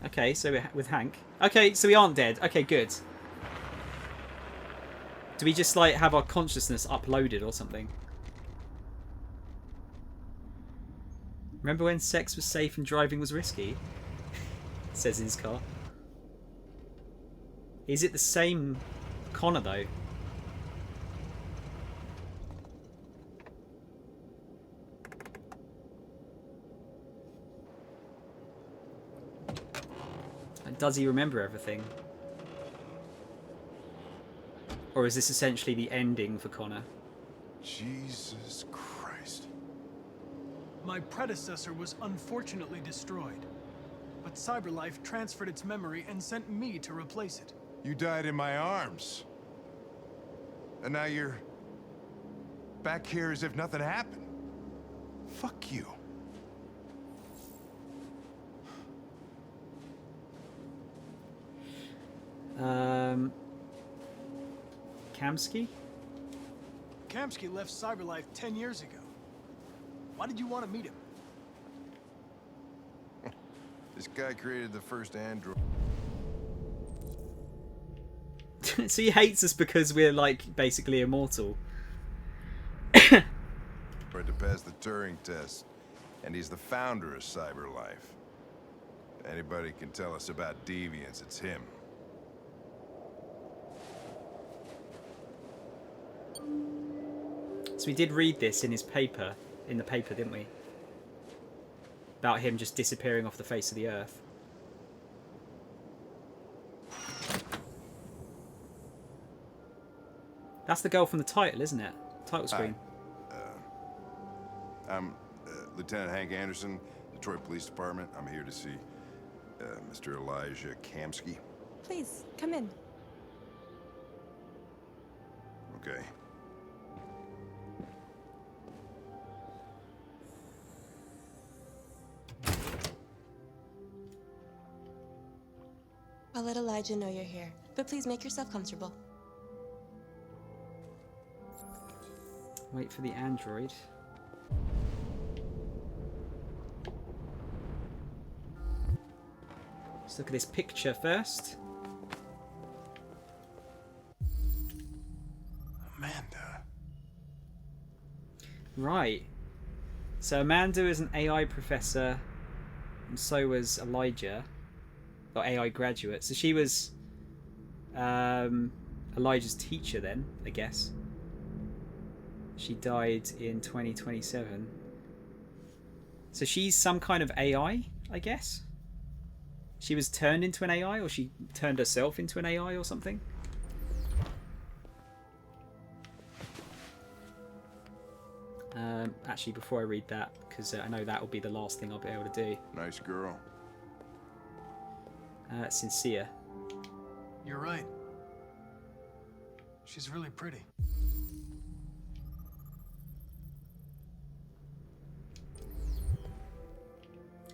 Okay, so we're with Hank. Okay, so we aren't dead. Okay, good. Do we just, like, have our consciousness uploaded or something? Remember when sex was safe and driving was risky? It says in his car. Is it the same Connor, though? Does he remember everything? Or is this essentially the ending for Connor? Jesus Christ. My predecessor was unfortunately destroyed, but CyberLife transferred its memory and sent me to replace it. You died in my arms. And now you're back here as if nothing happened. Fuck you. Kamski? Kamski left CyberLife 10 years ago. Why did you want to meet him? This guy created the first android. So he hates us because we're, like, basically immortal. To pass the Turing test, and he's the founder of CyberLife. If anybody can tell us about deviance, it's him. So we did read this in his paper, in the paper, didn't we? About him just disappearing off the face of the earth. That's the girl from the title, isn't it? Title screen. I'm Lieutenant Hank Anderson, Detroit Police Department. I'm here to see Mr. Elijah Kamski. Please, come in. Okay. I'll let Elijah know you're here, but please make yourself comfortable. Wait for the android. Let's look at this picture first. Amanda. Right. So Amanda is an AI professor, and so was Elijah, or AI graduate. So she was Elijah's teacher then, I guess. She died in 2027. So she's some kind of AI, I guess? She was turned into an AI, or she turned herself into an AI or something? Actually, before I read that, because I know that will be the last thing I'll be able to do. Nice girl. Sincere. You're right. She's really pretty.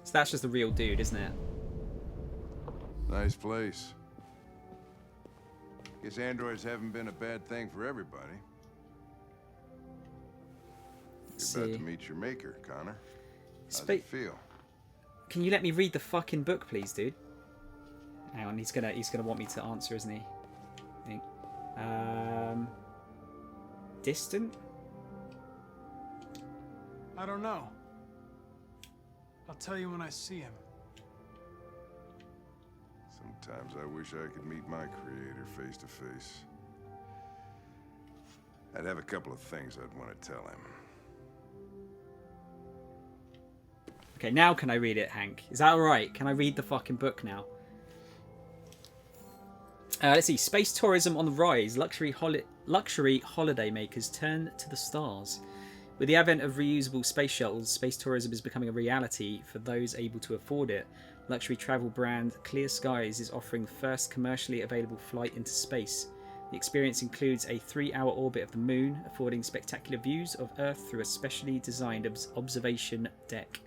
So that's just the real dude, isn't it? Nice place. Guess androids haven't been a bad thing for everybody. You're about to meet your maker, Connor. How's it feel? Can you let me read the fucking book, please, dude? Hang on, he's gonna want me to answer, isn't he? I think. Distant? I don't know. I'll tell you when I see him. Sometimes I wish I could meet my creator face to face. I'd have a couple of things I'd want to tell him. Okay, now can I read it, Hank? Is that alright? Can I read the fucking book now? Let's see. Space tourism on the rise. Luxury holiday makers turn to the stars. With the advent of reusable space shuttles, space tourism is becoming a reality for those able to afford it. Luxury travel brand Clear Skies is offering the first commercially available flight into space. The experience includes a 3-hour orbit of the moon, affording spectacular views of Earth through a specially designed observation deck.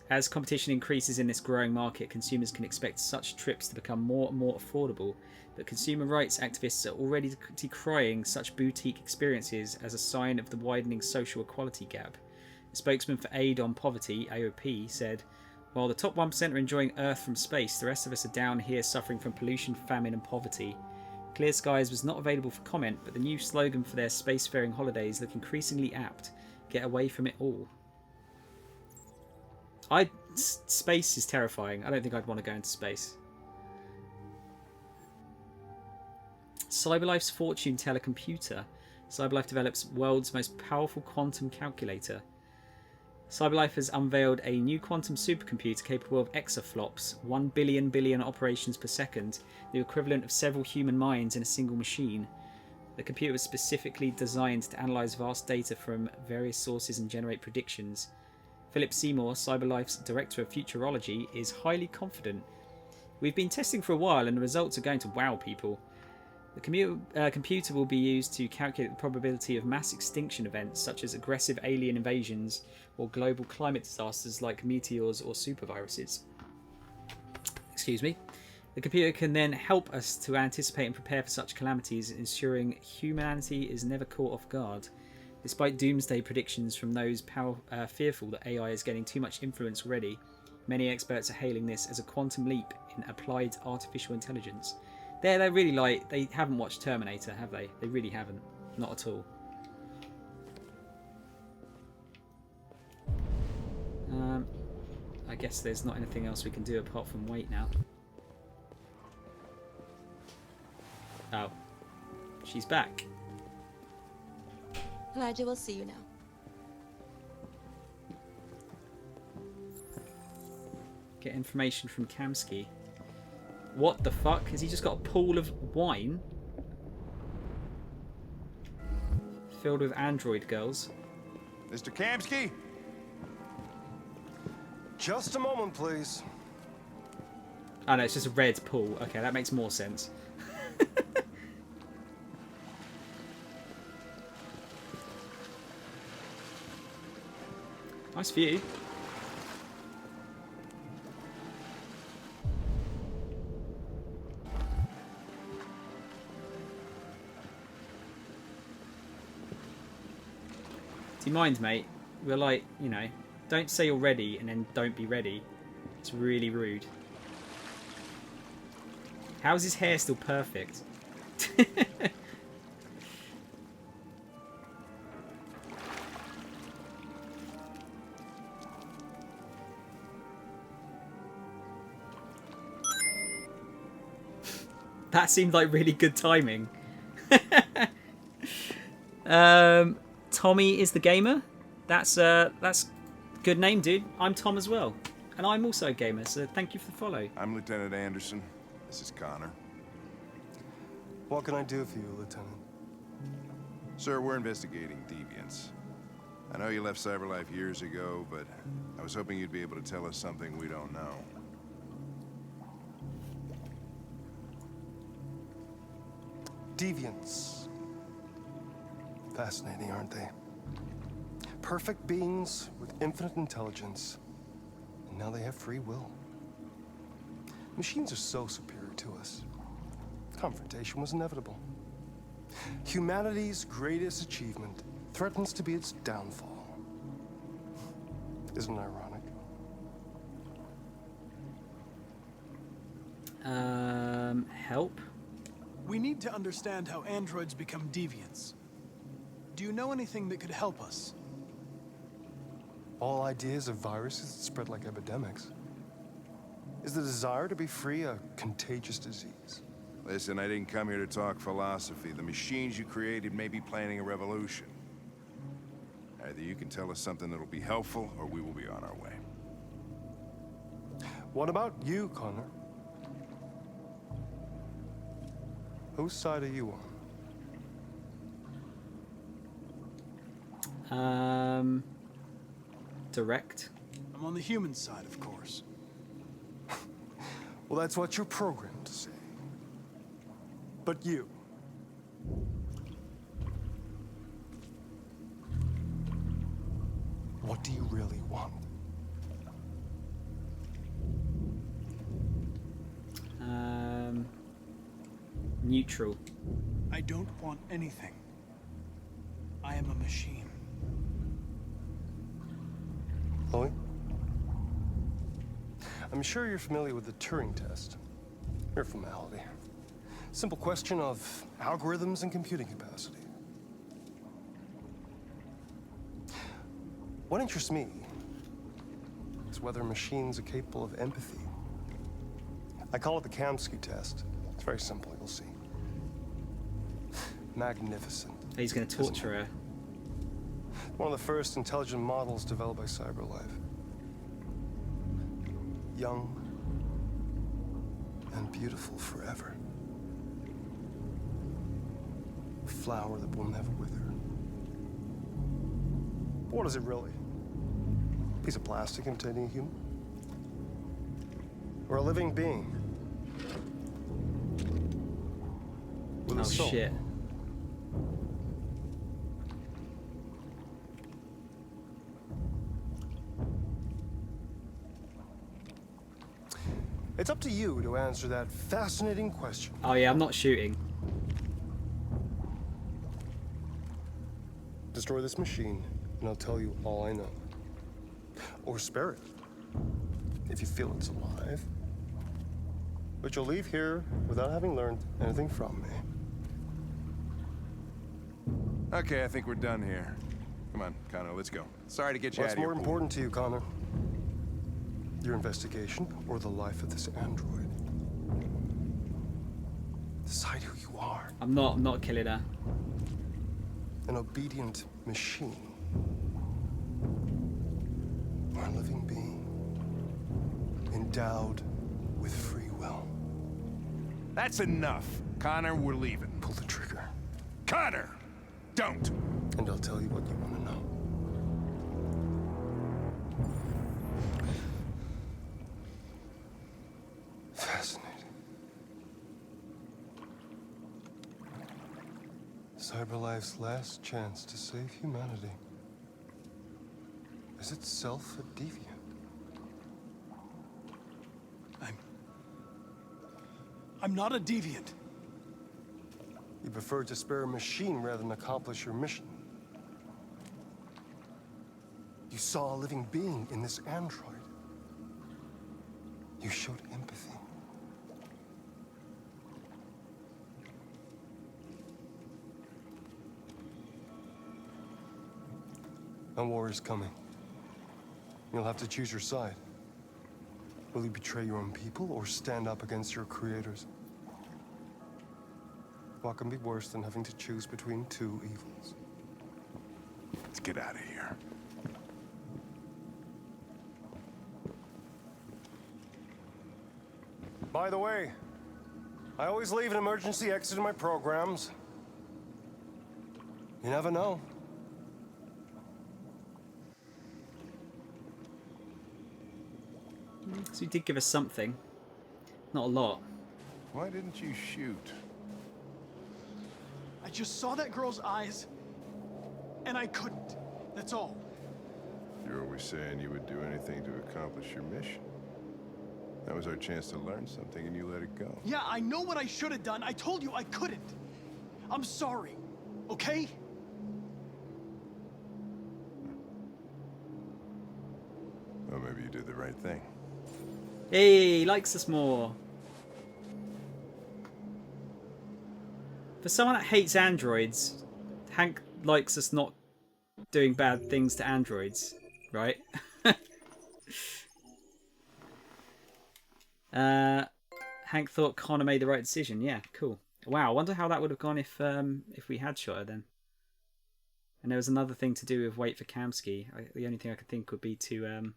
As competition increases in this growing market, consumers can expect such trips to become more and more affordable, but consumer rights activists are already decrying such boutique experiences as a sign of the widening social equality gap. A spokesman for Aid on Poverty, AOP, said, While the top 1% are enjoying Earth from space, the rest of us are down here suffering from pollution, famine, and poverty. Clear Skies was not available for comment, but the new slogan for their spacefaring holidays look increasingly apt. Get away from it all. Space is terrifying. I don't think I'd want to go into space. Cyberlife's fortune teller computer. Cyberlife develops world's most powerful quantum calculator. Cyberlife has unveiled a new quantum supercomputer capable of exaflops, 1 billion operations per second, the equivalent of several human minds in a single machine. The computer was specifically designed to analyse vast data from various sources and generate predictions. Philip Seymour, Cyberlife's director of futurology, is highly confident. We've been testing for a while and the results are going to wow people. The computer will be used to calculate the probability of mass extinction events such as aggressive alien invasions or global climate disasters like meteors or superviruses. Excuse me. The computer can then help us to anticipate and prepare for such calamities, ensuring humanity is never caught off guard. Despite doomsday predictions from those fearful that AI is getting too much influence already, many experts are hailing this as a quantum leap in applied artificial intelligence. They're really like, they haven't watched Terminator, have they? They really haven't. Not at all. I guess there's not anything else we can do apart from wait now. Oh. She's back. Elijah will see you now. Get information from Kamski. What the fuck? Has he just got a pool of wine? Filled with android girls. Mr. Kamski? Just a moment, please. Oh no, it's just a red pool. Okay, that makes more sense. Nice view. Do you mind, mate? We're like, you know, don't say you're ready and then don't be ready. It's really rude. How is his hair still perfect? That seemed like really good timing. Tommy is the gamer. That's good name, dude. I'm Tom as well, and I'm also a gamer. So thank you for the follow. I'm Lieutenant Anderson. This is Connor. What can I do for you, Lieutenant? Sir, we're investigating deviants. I know you left Cyberlife years ago, but I was hoping you'd be able to tell us something we don't know. Deviants. Fascinating, aren't they? Perfect beings with infinite intelligence, and now they have free will. Machines are so superior to us. Confrontation was inevitable. Humanity's greatest achievement threatens to be its downfall. Isn't it ironic? Help? We need to understand how androids become deviants. Do you know anything that could help us? All ideas of viruses that spread like epidemics. Is the desire to be free a contagious disease? Listen, I didn't come here to talk philosophy. The machines you created may be planning a revolution. Either you can tell us something that'll be helpful, or we will be on our way. What about you, Connor? Whose side are you on? Direct. I'm on the human side, of course. Well, that's what you're programmed to say. But you. What do you really want? Neutral. I don't want anything. I am a machine. Chloe? I'm sure you're familiar with the Turing test. Mere formality. Simple question of algorithms and computing capacity. What interests me is whether machines are capable of empathy. I call it the Kamski test. It's very simple, you'll see. Magnificent. He's going to torture her. One of the first intelligent models developed by CyberLife. Young and beautiful forever. A flower that will never wither. What is it really? A piece of plastic imitating a human? Or a living being? With a Oh soul? shit. It's up to you to answer that fascinating question. Oh yeah, I'm not shooting. Destroy this machine, and I'll tell you all I know. Or spare it, if you feel it's alive. But you'll leave here without having learned anything from me. Okay, I think we're done here. Come on, Connor, let's go. Sorry to get you What's out of here. more important to you, Connor? Your investigation or the life of this android? Decide who you are. I'm not killing her. An obedient machine. Or a living being. Endowed with free will. That's enough. Connor, we're leaving. Pull the trigger. Connor! Don't! And I'll tell you what you want to know. Fascinating. CyberLife's last chance to save humanity is itself a deviant. I'm not a deviant. You prefer to spare a machine rather than accomplish your mission. You saw a living being in this android. You showed empathy. A war is coming. You'll have to choose your side. Will you betray your own people or stand up against your creators? What can be worse than having to choose between two evils? Let's get out of here. By the way, I always leave an emergency exit in my programs. You never know. So he did give us something. Not a lot. Why didn't you shoot? I just saw that girl's eyes, and I couldn't. That's all. You're always saying you would do anything to accomplish your mission. That was our chance to learn something, and you let it go. Yeah, I know what I should have done. I told you I couldn't. I'm sorry, okay? Well, maybe you did the right thing. Hey, he likes us more. For someone that hates androids, Hank likes us not doing bad things to androids, right? Hank thought Connor made the right decision. Yeah, cool. Wow, I wonder how that would have gone if we had shot her then. And there was another thing to do with wait for Kamski. The only thing I could think would be to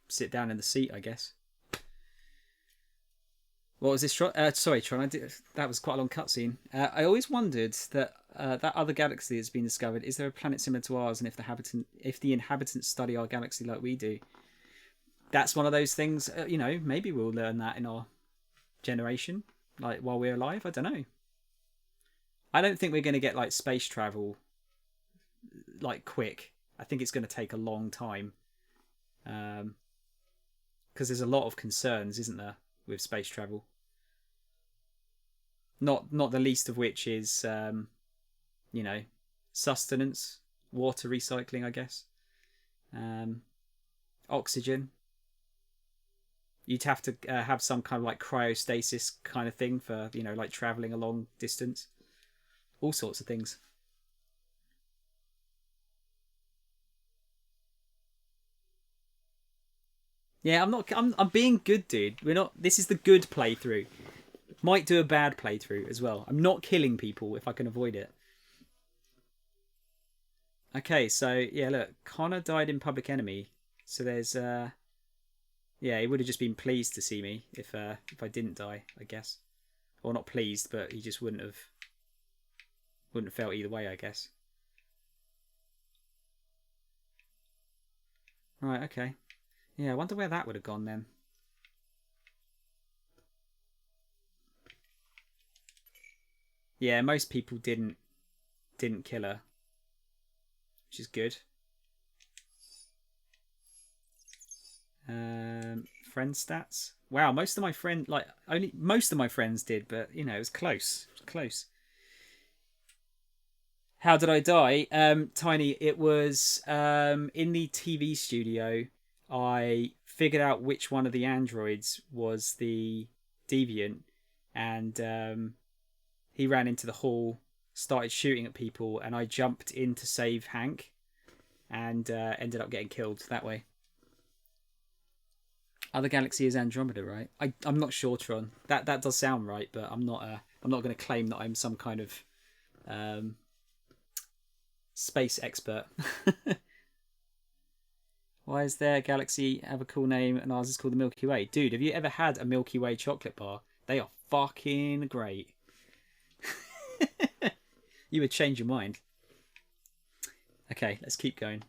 sit down in the seat, I guess. What was this? Sorry, Tron. That was quite a long cutscene. I always wondered that that other galaxy that's been discovered. Is there a planet similar to ours? And if the inhabitants study our galaxy like we do, that's one of those things. You know, maybe we'll learn that in our generation, like while we're alive. I don't know. I don't think we're going to get like space travel like quick. I think it's going to take a long time. Because there's a lot of concerns, isn't there, with space travel? Not the least of which is, you know, sustenance, water recycling, I guess, oxygen, You'd have to have some kind of like cryostasis kind of thing for, you know, like traveling a long distance. All sorts of things. Yeah, I'm being good, dude. We're not. This is the good playthrough. Might do a bad playthrough as well. I'm not killing people if I can avoid it. Okay, so yeah, look, Connor died in Public Enemy. So there's yeah, he would have just been pleased to see me if I didn't die, I guess. Or not pleased, but he just wouldn't have felt either way, I guess. Right, okay. Yeah, I wonder where that would have gone then. Yeah, most people didn't kill her, which is good. Friend stats. Wow, most of my friends did, but you know, it was close. It was close. How did I die? Tiny, it was in the TV studio. I figured out which one of the androids was the deviant, and he ran into the hall, started shooting at people, and I jumped in to save Hank, and ended up getting killed that way. Other galaxy is Andromeda, right? I'm not sure, Tron. That does sound right, but I'm not going to claim that I'm some kind of space expert. Why is their galaxy have a cool name and ours is called the Milky Way? Dude, have you ever had a Milky Way chocolate bar? They are fucking great. You would change your mind. Okay, let's keep going.